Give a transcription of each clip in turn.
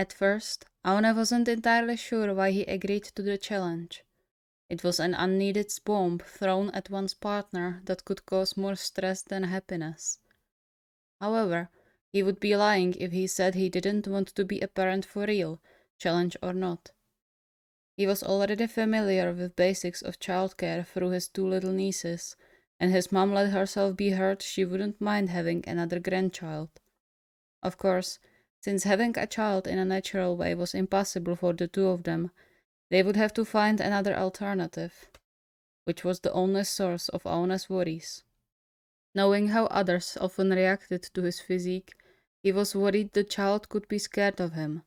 At first, Aone wasn't entirely sure why he agreed to the challenge. It was an unneeded bomb thrown at one's partner that could cause more stress than happiness. However, he would be lying if he said he didn't want to be a parent for real, challenge or not. He was already familiar with basics of childcare through his two little nieces, and his mom let herself be heard she wouldn't mind having another grandchild. Of course, since having a child in a natural way was impossible for the two of them, they would have to find another alternative, which was the only source of Aona's worries. Knowing how others often reacted to his physique, he was worried the child could be scared of him.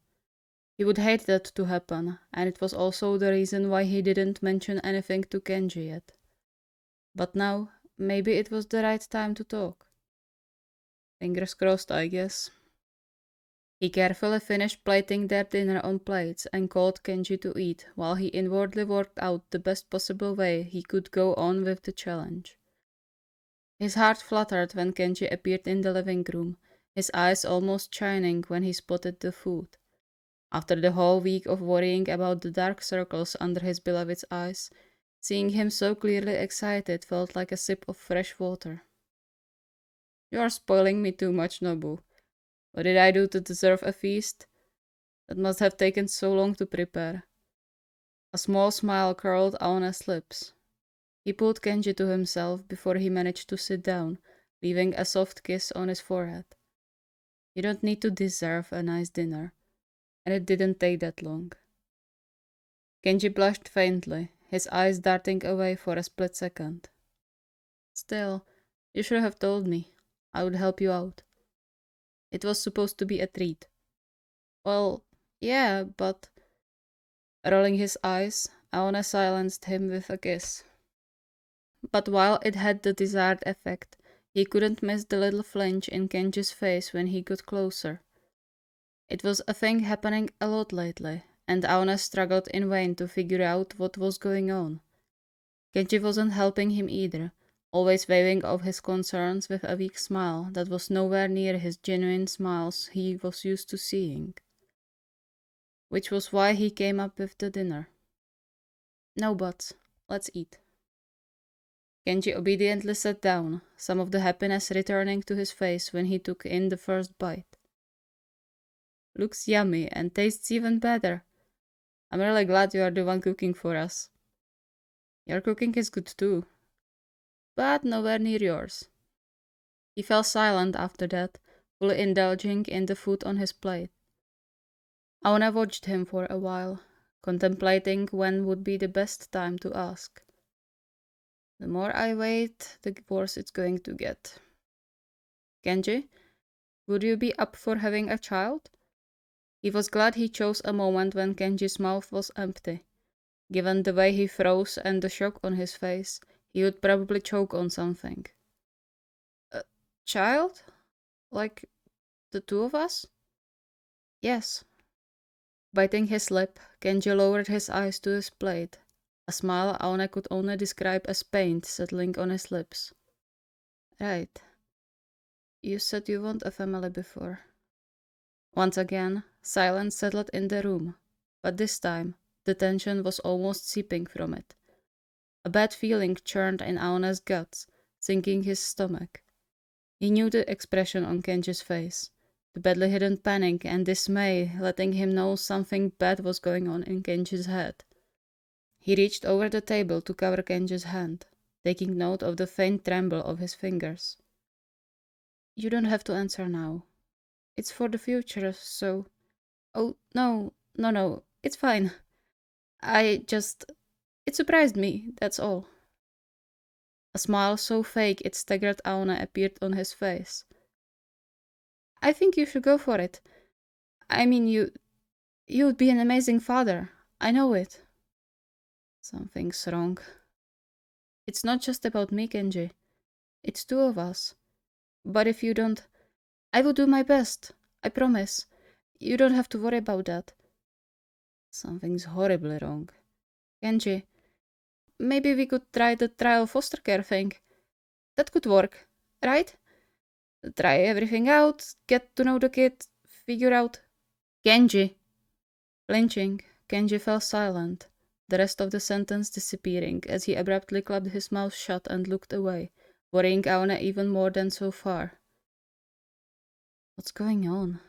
He would hate that to happen, and it was also the reason why he didn't mention anything to Kenji yet. But now, maybe it was the right time to talk. Fingers crossed, I guess. He carefully finished plating their dinner on plates and called Kenji to eat, while he inwardly worked out the best possible way he could go on with the challenge. His heart fluttered when Kenji appeared in the living room, his eyes almost shining when he spotted the food. After the whole week of worrying about the dark circles under his beloved's eyes, seeing him so clearly excited felt like a sip of fresh water. You are spoiling me too much, Nobu. What did I do to deserve a feast? That must have taken so long to prepare. A small smile curled Aona's lips. He pulled Kenji to himself before he managed to sit down, leaving a soft kiss on his forehead. You don't need to deserve a nice dinner. And it didn't take that long. Kenji blushed faintly, his eyes darting away for a split second. Still, you should have told me. I would help you out. It was supposed to be a treat. Well, yeah, but... Rolling his eyes, Aona silenced him with a kiss. But while it had the desired effect, he couldn't miss the little flinch in Kenji's face when he got closer. It was a thing happening a lot lately, and Aona struggled in vain to figure out what was going on. Kenji wasn't helping him either, always waving off his concerns with a weak smile that was nowhere near his genuine smiles he was used to seeing. Which was why he came up with the dinner. No buts, let's eat. Kenji obediently sat down, some of the happiness returning to his face when he took in the first bite. Looks yummy and tastes even better. I'm really glad you are the one cooking for us. Your cooking is good too, but nowhere near yours. He fell silent after that, fully indulging in the food on his plate. Aona watched him for a while, contemplating when would be the best time to ask. The more I wait, the worse it's going to get. Kenji, would you be up for having a child? He was glad he chose a moment when Kenji's mouth was empty. Given the way he froze and the shock on his face, he would probably choke on something. A child? Like the two of us? Yes. Biting his lip, Kenji lowered his eyes to his plate, a smile Aone could only describe as pain settling on his lips. Right. You said you want a family before. Once again, silence settled in the room, but this time, the tension was almost seeping from it. A bad feeling churned in Aona's guts, sinking his stomach. He knew the expression on Kenji's face, the badly hidden panic and dismay letting him know something bad was going on in Kenji's head. He reached over the table to cover Kenji's hand, taking note of the faint tremble of his fingers. You don't have to answer now. It's for the future, so... Oh, no, it's fine. It surprised me, that's all. A smile so fake it staggered Aona appeared on his face. I think you should go for it. I mean, you would be an amazing father. I know it. Something's wrong. It's not just about me, Kenji. It's two of us. But if you don't... I will do my best. I promise. You don't have to worry about that. Something's horribly wrong. Kenji, maybe we could try the trial foster care thing. That could work, right? Try everything out, get to know the kid, figure out... Kenji, Flinching, Kenji fell silent, the rest of the sentence disappearing as he abruptly clapped his mouth shut and looked away, worrying Aone even more than so far. What's going on?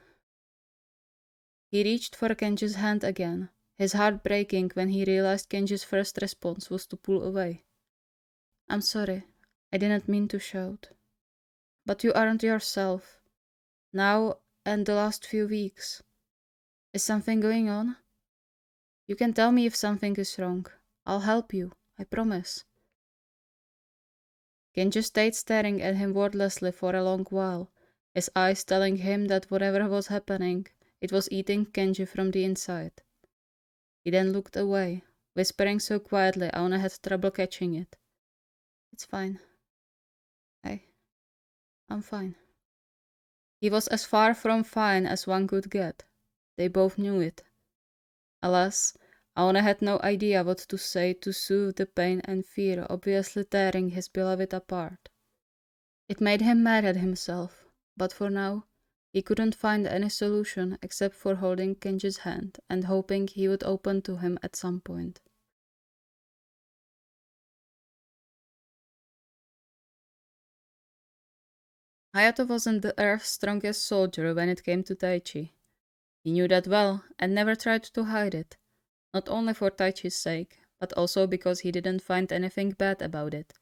He reached for Kenji's hand again, his heart breaking when he realized Kenji's first response was to pull away. I'm sorry, I didn't mean to shout. But you aren't yourself. Now and the last few weeks. Is something going on? You can tell me if something is wrong. I'll help you, I promise. Kenji stayed staring at him wordlessly for a long while, his eyes telling him that whatever was happening, it was eating Kenji from the inside. He then looked away, whispering so quietly Aone had trouble catching it. It's fine. I'm fine. He was as far from fine as one could get. They both knew it. Alas, Aone had no idea what to say to soothe the pain and fear obviously tearing his beloved apart. It made him mad at himself, but for now, he couldn't find any solution except for holding Kenji's hand and hoping he would open to him at some point. Hayato wasn't the Earth's strongest soldier when it came to Taichi. He knew that well and never tried to hide it, not only for Taichi's sake, but also because he didn't find anything bad about it.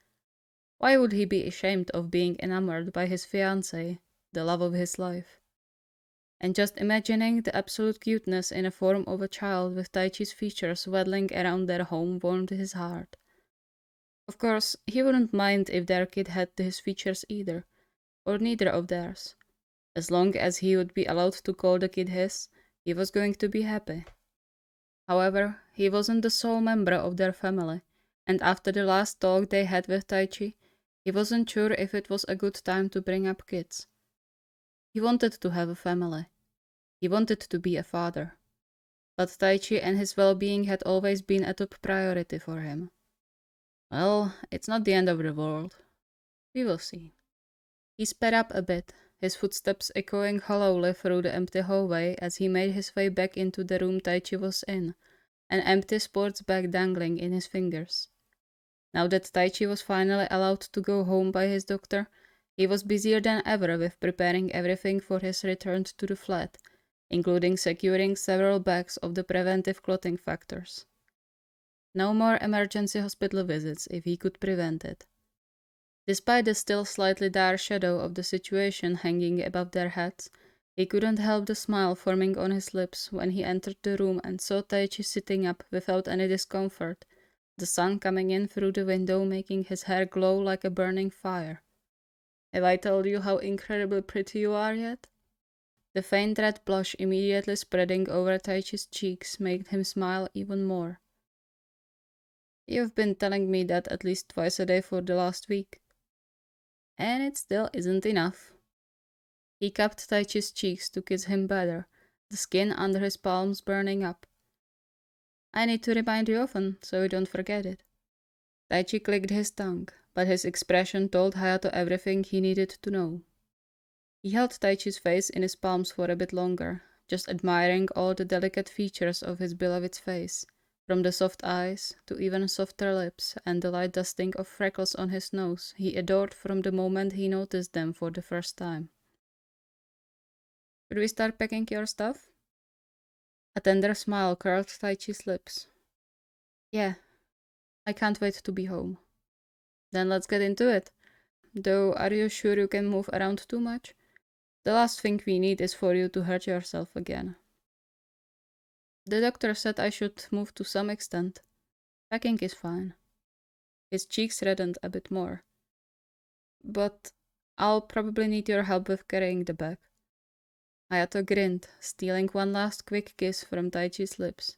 Why would he be ashamed of being enamored by his fiancée, the love of his life? And just imagining the absolute cuteness in the form of a child with Taichi's features waddling around their home warmed his heart. Of course, he wouldn't mind if their kid had his features either, or neither of theirs. As long as he would be allowed to call the kid his, he was going to be happy. However, he wasn't the sole member of their family, and after the last talk they had with Taichi, he wasn't sure if it was a good time to bring up kids. He wanted to have a family. He wanted to be a father. But Taichi and his well-being had always been a top priority for him. Well, it's not the end of the world. We will see. He sped up a bit, his footsteps echoing hollowly through the empty hallway as he made his way back into the room Taichi was in, an empty sports bag dangling in his fingers. Now that Taichi was finally allowed to go home by his doctor, he was busier than ever with preparing everything for his return to the flat, including securing several bags of the preventive clothing factors. No more emergency hospital visits if he could prevent it. Despite the still slightly dire shadow of the situation hanging above their heads, he couldn't help the smile forming on his lips when he entered the room and saw Taichi sitting up without any discomfort, the sun coming in through the window making his hair glow like a burning fire. Have I told you how incredibly pretty you are yet? The faint red blush immediately spreading over Taichi's cheeks made him smile even more. You've been telling me that at least twice a day for the last week. And it still isn't enough. He cupped Taichi's cheeks to kiss him better, the skin under his palms burning up. I need to remind you often, so you don't forget it. Taichi clicked his tongue, but his expression told Hayato everything he needed to know. He held Taichi's face in his palms for a bit longer, just admiring all the delicate features of his beloved's face, from the soft eyes to even softer lips and the light dusting of freckles on his nose he adored from the moment he noticed them for the first time. Should we start packing your stuff? A tender smile curled Taichi's lips. Yeah, I can't wait to be home. Then let's get into it. Though, are you sure you can move around too much? The last thing we need is for you to hurt yourself again. The doctor said I should move to some extent. Packing is fine. His cheeks reddened a bit more. But I'll probably need your help with carrying the bag. Hayato grinned, stealing one last quick kiss from Taichi's lips.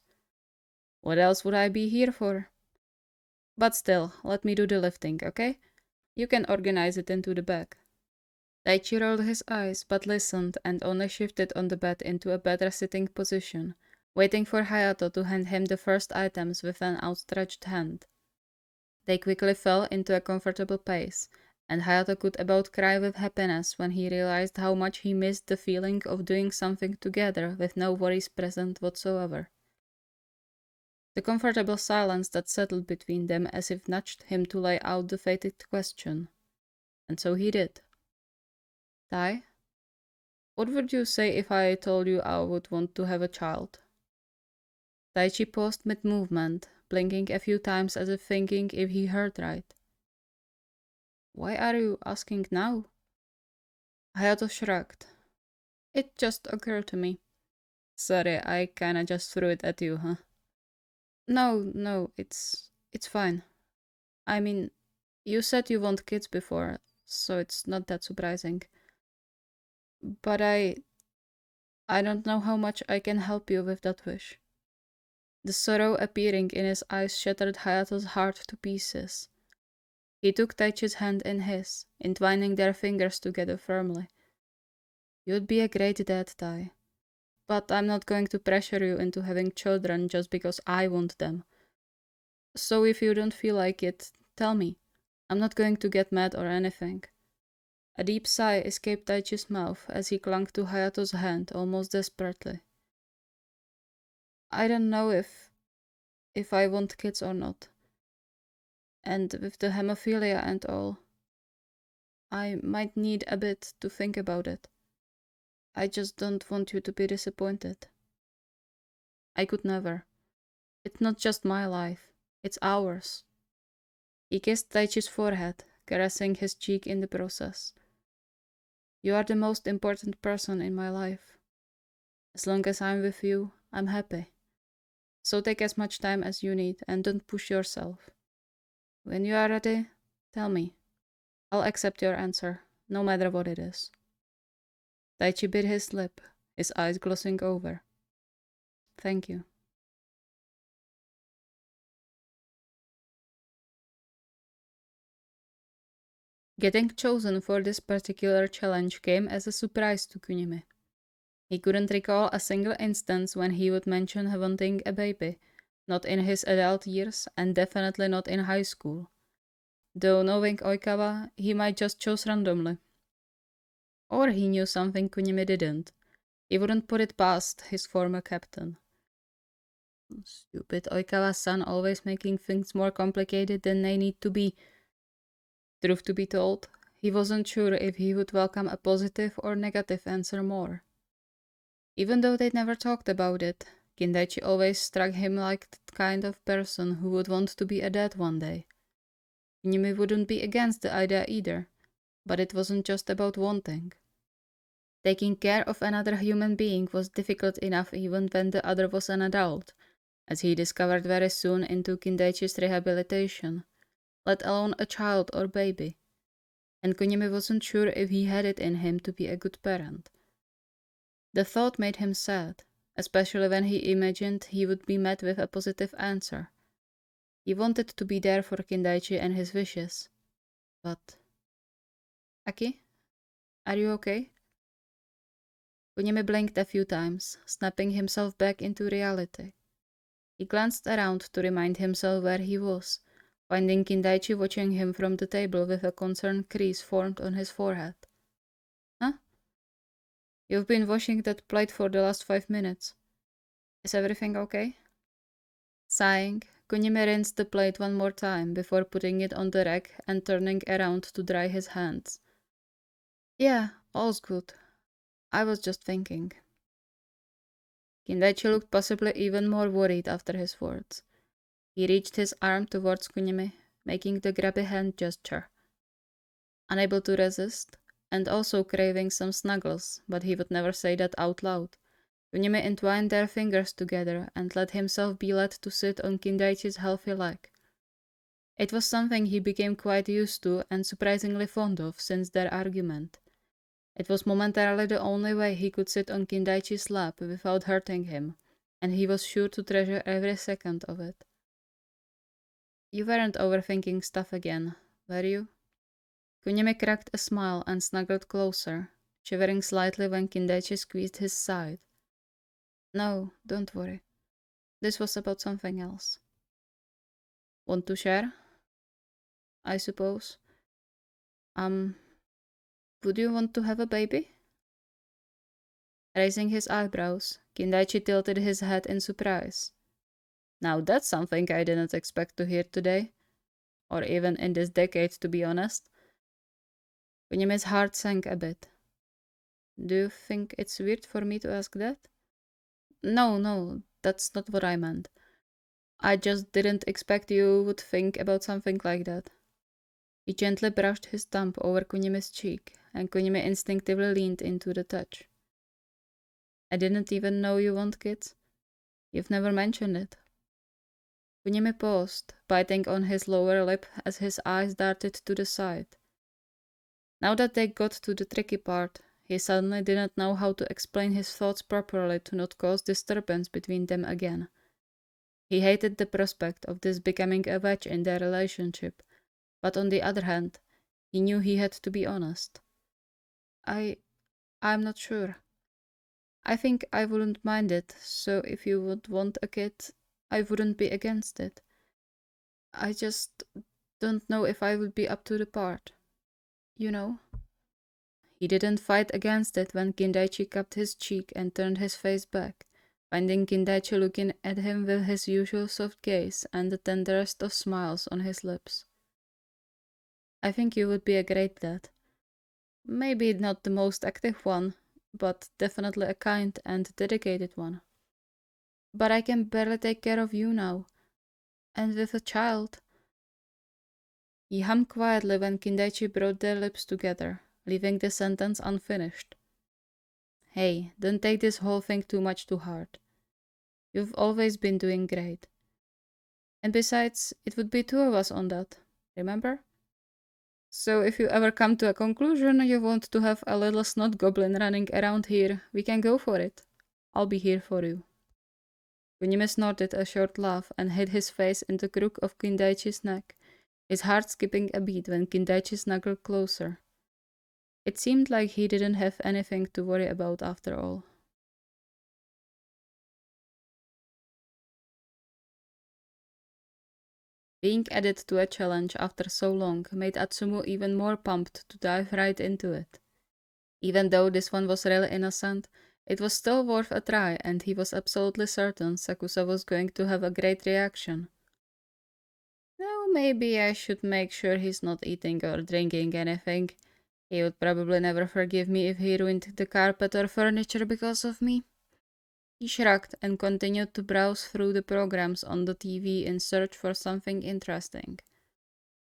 What else would I be here for? But still, let me do the lifting, okay? You can organize it into the bag. Taichi rolled his eyes, but listened and only shifted on the bed into a better sitting position, waiting for Hayato to hand him the first items with an outstretched hand. They quickly fell into a comfortable pace, and Hayato could about cry with happiness when he realized how much he missed the feeling of doing something together with no worries present whatsoever. The comfortable silence that settled between them as if nudged him to lay out the fated question. And so he did. Tai, what would you say if I told you I would want to have a child? Taichi paused mid-movement, blinking a few times as if thinking if he heard right. Why are you asking now? Hayato shrugged. It just occurred to me. Sorry, I kinda just threw it at you, huh? No, it's fine. I mean, you said you want kids before, so it's not that surprising. But I don't know how much I can help you with that wish. The sorrow appearing in his eyes shattered Hayato's heart to pieces. He took Taichi's hand in his, entwining their fingers together firmly. You'd be a great dad, Tai. But I'm not going to pressure you into having children just because I want them. So if you don't feel like it, tell me. I'm not going to get mad or anything. A deep sigh escaped Taichi's mouth as he clung to Hayato's hand almost desperately. I don't know if I want kids or not. And with the hemophilia and all, I might need a bit to think about it. I just don't want you to be disappointed. I could never. It's not just my life, it's ours. He kissed Taichi's forehead, caressing his cheek in the process. You are the most important person in my life. As long as I'm with you, I'm happy. So take as much time as you need and don't push yourself. When you are ready, tell me. I'll accept your answer, no matter what it is. Taichi bit his lip, his eyes glossing over. Thank you. Getting chosen for this particular challenge came as a surprise to Kunimi. He couldn't recall a single instance when he would mention wanting a baby, not in his adult years and definitely not in high school. Though knowing Oikawa, he might just choose randomly. Or he knew something Kunimi didn't. He wouldn't put it past his former captain. Stupid Oikawa-san always making things more complicated than they need to be. Truth to be told, he wasn't sure if he would welcome a positive or negative answer more. Even though they never talked about it, Kindaichi always struck him like the kind of person who would want to be a dad one day. Kunimi wouldn't be against the idea either, but it wasn't just about wanting. Taking care of another human being was difficult enough even when the other was an adult, as he discovered very soon into Kindaichi's rehabilitation, let alone a child or baby. And Kunimi wasn't sure if he had it in him to be a good parent. The thought made him sad, especially when he imagined he would be met with a positive answer. He wanted to be there for Kindaichi and his wishes. But... Aki? Are you okay? Kunimi blinked a few times, snapping himself back into reality. He glanced around to remind himself where he was, finding Kindaichi watching him from the table with a concerned crease formed on his forehead. Huh? You've been washing that plate for the last 5 minutes. Is everything okay? Sighing, Kunimi rinsed the plate one more time before putting it on the rack and turning around to dry his hands. Yeah, all's good. I was just thinking. Kindaichi looked possibly even more worried after his words. He reached his arm towards Kunimi, making the grabby hand gesture. Unable to resist, and also craving some snuggles, but he would never say that out loud, Kunimi entwined their fingers together and let himself be led to sit on Kindaichi's healthy leg. It was something he became quite used to and surprisingly fond of since their argument. It was momentarily the only way he could sit on Kindaichi's lap without hurting him, and he was sure to treasure every second of it. You weren't overthinking stuff again, were you? Kunimi cracked a smile and snuggled closer, shivering slightly when Kindaichi squeezed his side. No, don't worry. This was about something else. Want to share? I suppose. Would you want to have a baby? Raising his eyebrows, Kindaichi tilted his head in surprise. Now that's something I didn't expect to hear today, or even in this decade, to be honest. Kunimi's heart sank a bit. Do you think it's weird for me to ask that? No, no, that's not what I meant. I just didn't expect you would think about something like that. He gently brushed his thumb over Kunimi's cheek, and Kunimi instinctively leaned into the touch. I didn't even know you want kids. You've never mentioned it. Kunimi paused, biting on his lower lip as his eyes darted to the side. Now that they got to the tricky part, he suddenly didn't know how to explain his thoughts properly to not cause disturbance between them again. He hated the prospect of this becoming a wedge in their relationship, but on the other hand, he knew he had to be honest. I'm not sure. I think I wouldn't mind it, so if you would want a kid, I wouldn't be against it. I just don't know if I would be up to the part. You know? He didn't fight against it when Kindaichi cupped his cheek and turned his face back, finding Kindaichi looking at him with his usual soft gaze and the tenderest of smiles on his lips. I think you would be a great dad. Maybe not the most active one, but definitely a kind and dedicated one. But I can barely take care of you now. And with a child. He hummed quietly when Kindaichi brought their lips together, leaving the sentence unfinished. Hey, don't take this whole thing too much to heart. You've always been doing great. And besides, it would be two of us on that, remember? So if you ever come to a conclusion you want to have a little snot goblin running around here, we can go for it. I'll be here for you. Kunimi snorted a short laugh and hid his face in the crook of Kindaichi's neck, his heart skipping a beat when Kindaichi snuggled closer. It seemed like he didn't have anything to worry about after all. Being added to a challenge after so long made Atsumu even more pumped to dive right into it. Even though this one was really innocent, it was still worth a try, and he was absolutely certain Sakusa was going to have a great reaction. Now maybe I should make sure he's not eating or drinking anything. He would probably never forgive me if he ruined the carpet or furniture because of me. He shrugged and continued to browse through the programs on the TV in search for something interesting.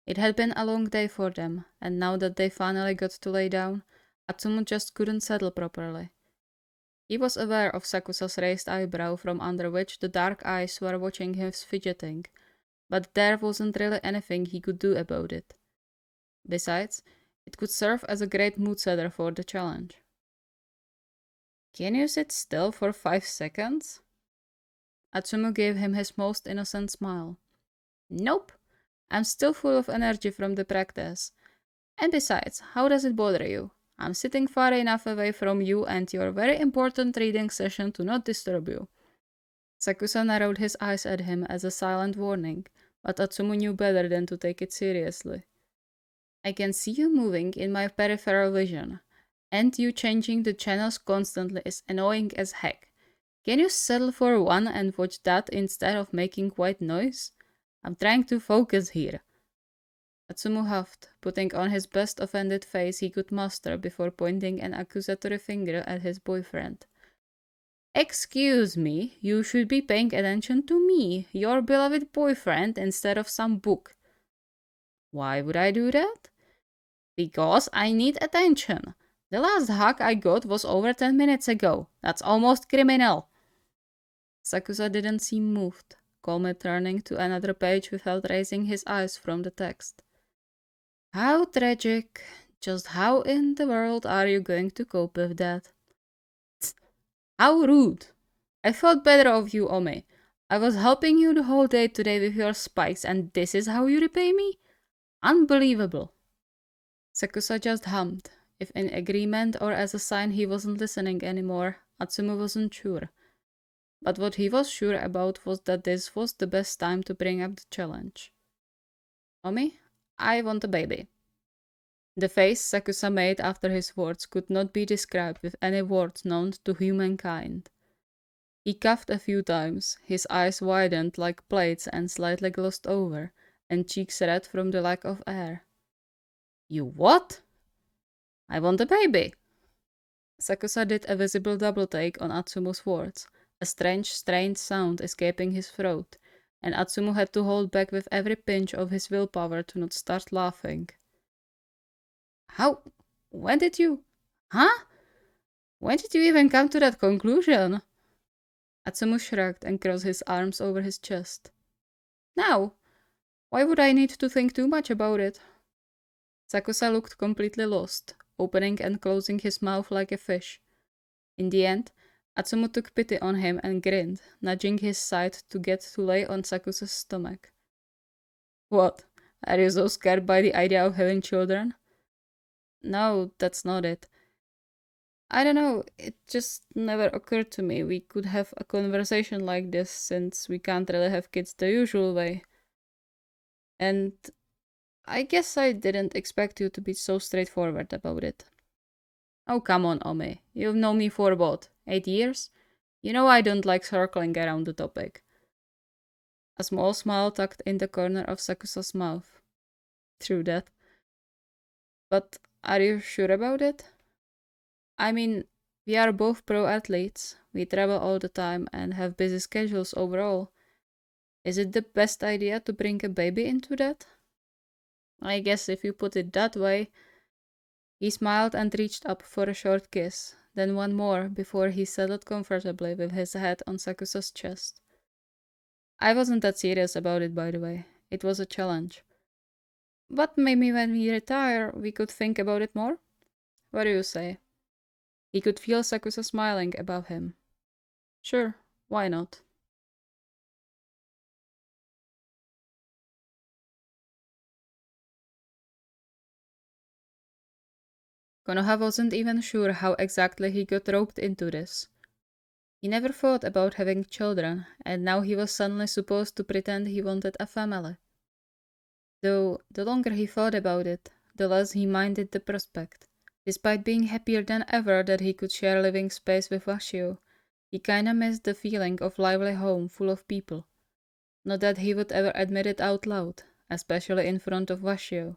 It had been a long day for them, and now that they finally got to lay down, Atsumu just couldn't settle properly. He was aware of Sakusa's raised eyebrow from under which the dark eyes were watching him fidgeting, but there wasn't really anything he could do about it. Besides, it could serve as a great mood setter for the challenge. Can you sit still for 5 seconds? Atsumu gave him his most innocent smile. Nope, I'm still full of energy from the practice. And besides, how does it bother you? I'm sitting far enough away from you and your very important reading session to not disturb you. Sakusa narrowed his eyes at him as a silent warning, but Atsumu knew better than to take it seriously. I can see you moving in my peripheral vision, and you changing the channels constantly is annoying as heck. Can you settle for one and watch that instead of making white noise? I'm trying to focus here. Atsumu huffed, putting on his best offended face he could muster before pointing an accusatory finger at his boyfriend. Excuse me, you should be paying attention to me, your beloved boyfriend, instead of some book. Why would I do that? Because I need attention. The last hug I got was over 10 minutes ago. That's almost criminal. Sakusa didn't seem moved, calmly turning to another page without raising his eyes from the text. How tragic. Just how in the world are you going to cope with that? How rude. I thought better of you, Ome. I was helping you the whole day today with your spikes, and this is how you repay me? Unbelievable. Sakusa just hummed, if in agreement or as a sign he wasn't listening anymore. Atsumu wasn't sure. But what he was sure about was that this was the best time to bring up the challenge. Omi, I want a baby. The face Sakusa made after his words could not be described with any words known to humankind. He coughed a few times, his eyes widened like plates and slightly glossed over, and cheeks red from the lack of air. You what? I want a baby. Sakusa did a visible double take on Atsumu's words, a strange, strained sound escaping his throat, and Atsumu had to hold back with every pinch of his willpower to not start laughing. How? When did you? Huh? When did you even come to that conclusion? Atsumu shrugged and crossed his arms over his chest. Now? Why would I need to think too much about it? Sakusa looked completely lost, opening and closing his mouth like a fish. In the end, Atsumu took pity on him and grinned, nudging his side to get to lay on Sakusa's stomach. What? Are you so scared by the idea of having children? No, that's not it. I don't know, it just never occurred to me we could have a conversation like this since we can't really have kids the usual way. And I guess I didn't expect you to be so straightforward about it. Oh, come on, Ome. You've known me for what, 8 years? You know I don't like circling around the topic. A small smile tucked in the corner of Sakusa's mouth. True that. But are you sure about it? I mean, we are both pro athletes, we travel all the time and have busy schedules overall. Is it the best idea to bring a baby into that? I guess if you put it that way. He smiled and reached up for a short kiss, then one more before he settled comfortably with his head on Sakusa's chest. I wasn't that serious about it, by the way. It was a challenge. But maybe when we retire, we could think about it more? What do you say? He could feel Sakusa smiling above him. Sure, why not? Konoha wasn't even sure how exactly he got roped into this. He never thought about having children, and now he was suddenly supposed to pretend he wanted a family. Though the longer he thought about it, the less he minded the prospect. Despite being happier than ever that he could share living space with Washio, he kinda missed the feeling of lively home full of people. Not that he would ever admit it out loud, especially in front of Washio.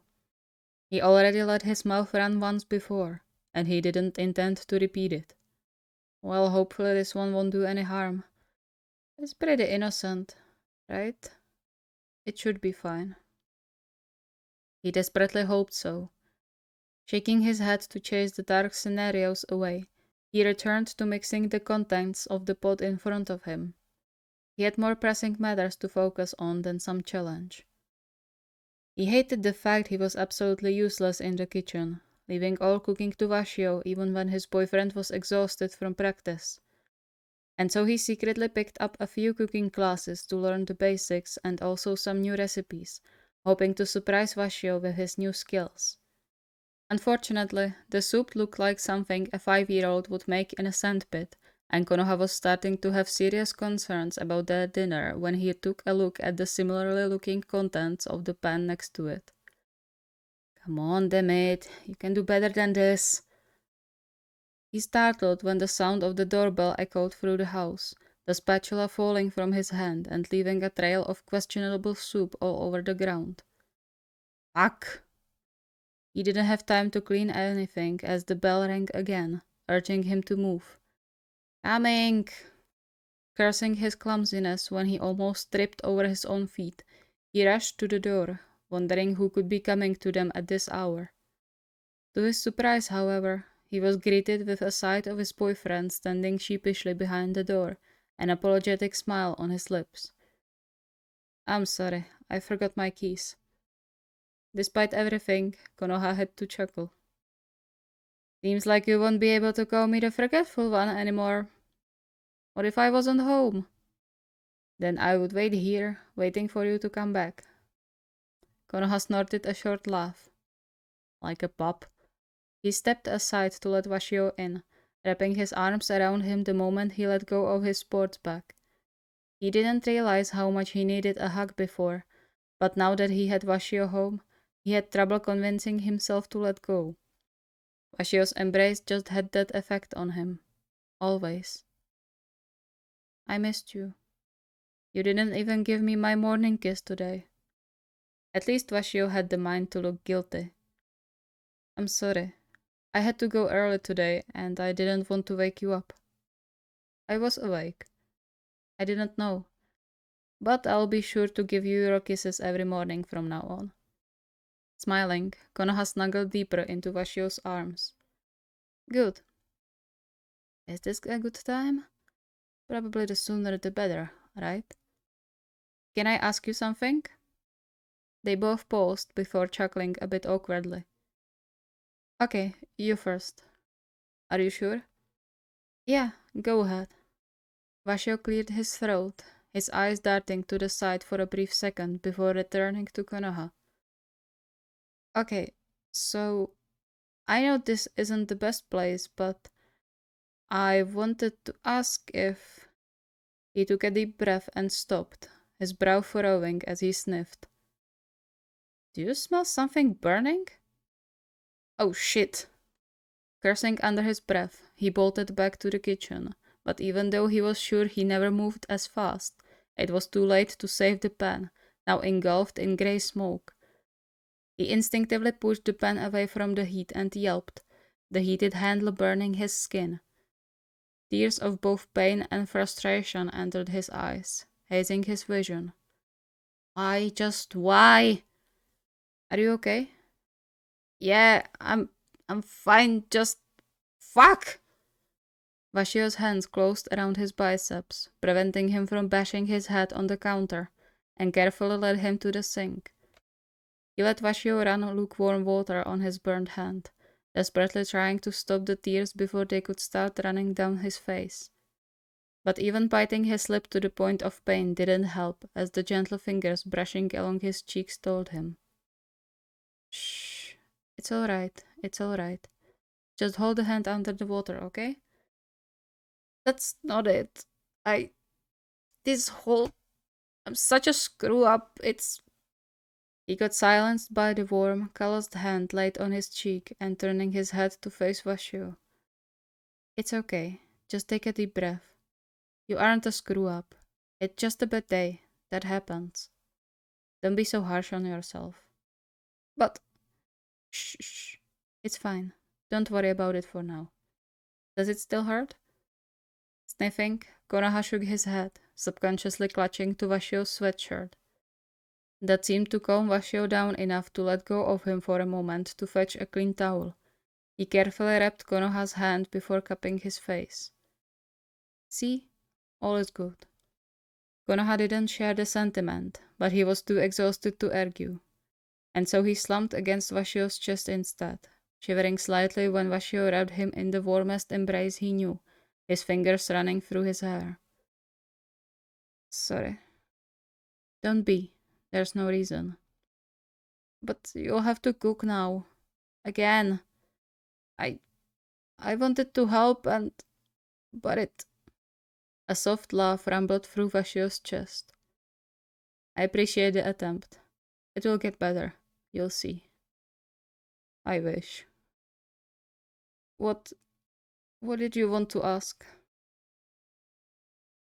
He already let his mouth run once before, and he didn't intend to repeat it. Well, hopefully this one won't do any harm. It's pretty innocent, right? It should be fine. He desperately hoped so. Shaking his head to chase the dark scenarios away, he returned to mixing the contents of the pot in front of him. He had more pressing matters to focus on than some challenge. He hated the fact he was absolutely useless in the kitchen, leaving all cooking to Washio even when his boyfriend was exhausted from practice. And so he secretly picked up a few cooking classes to learn the basics and also some new recipes, hoping to surprise Washio with his new skills. Unfortunately, the soup looked like something a 5-year-old would make in a sandpit, and Konoha was starting to have serious concerns about their dinner when he took a look at the similarly looking contents of the pan next to it. Come on, damn it, you can do better than this. He startled when the sound of the doorbell echoed through the house, the spatula falling from his hand and leaving a trail of questionable soup all over the ground. Fuck! He didn't have time to clean anything as the bell rang again, urging him to move. Coming! Cursing his clumsiness when he almost tripped over his own feet, he rushed to the door, wondering who could be coming to them at this hour. To his surprise, however, he was greeted with a sight of his boyfriend standing sheepishly behind the door, an apologetic smile on his lips. I'm sorry, I forgot my keys. Despite everything, Konoha had to chuckle. Seems like you won't be able to call me the forgetful one anymore. What if I wasn't home? Then I would wait here, waiting for you to come back. Konoha snorted a short laugh. Like a pup. He stepped aside to let Washio in, wrapping his arms around him the moment he let go of his sports bag. He didn't realize how much he needed a hug before, but now that he had Washio home, he had trouble convincing himself to let go. Washio's embrace just had that effect on him. Always. I missed you. You didn't even give me my morning kiss today. At least Washio had the mind to look guilty. I'm sorry. I had to go early today, and I didn't want to wake you up. I was awake. I didn't know. But I'll be sure to give you your kisses every morning from now on. Smiling, Konoha snuggled deeper into Washio's arms. Good. Is this a good time? Probably the sooner the better, right? Can I ask you something? They both paused before chuckling a bit awkwardly. Okay, you first. Are you sure? Yeah, go ahead. Washio cleared his throat, his eyes darting to the side for a brief second before returning to Konoha. Okay, so I know this isn't the best place, but I wanted to ask if... He took a deep breath and stopped, his brow furrowing as he sniffed. Do you smell something burning? Oh shit! Cursing under his breath, he bolted back to the kitchen, but even though he was sure he never moved as fast, it was too late to save the pan, now engulfed in grey smoke. He instinctively pushed the pan away from the heat and yelped, the heated handle burning his skin. Tears of both pain and frustration entered his eyes, hazing his vision. Why? Are you okay? Yeah, I'm fine, just... Fuck! Washio's hands closed around his biceps, preventing him from bashing his head on the counter, and carefully led him to the sink. He let Washio run lukewarm water on his burned hand, desperately trying to stop the tears before they could start running down his face. But even biting his lip to the point of pain didn't help, as the gentle fingers brushing along his cheeks told him. Shh. It's alright. Just hold the hand under the water, okay? That's not it. I'm such a screw up, He got silenced by the warm, calloused hand laid on his cheek and turning his head to face Washio. It's okay. Just take a deep breath. You aren't a screw up. It's just a bad day. That happens. Don't be so harsh on yourself. But... Shh. It's fine. Don't worry about it for now. Does it still hurt? Sniffing, Konoha shook his head, subconsciously clutching to Washio's sweatshirt. That seemed to calm Washio down enough to let go of him for a moment to fetch a clean towel. He carefully wrapped Konoha's hand before cupping his face. See? All is good. Konoha didn't share the sentiment, but he was too exhausted to argue, and so he slumped against Washio's chest instead, shivering slightly when Washio wrapped him in the warmest embrace he knew, his fingers running through his hair. Sorry. Don't be. There's no reason. But you'll have to cook now. Again. I wanted to help but it... A soft laugh rumbled through Washio's chest. I appreciate the attempt. It will get better. You'll see. I wish. What did you want to ask?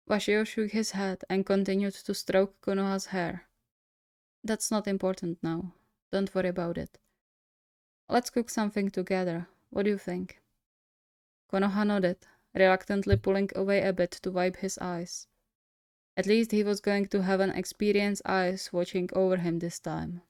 Washio shook his head and continued to stroke Konoha's hair. That's not important now. Don't worry about it. Let's cook something together. What do you think? Konoha nodded, reluctantly pulling away a bit to wipe his eyes. At least he was going to have an experienced eyes watching over him this time.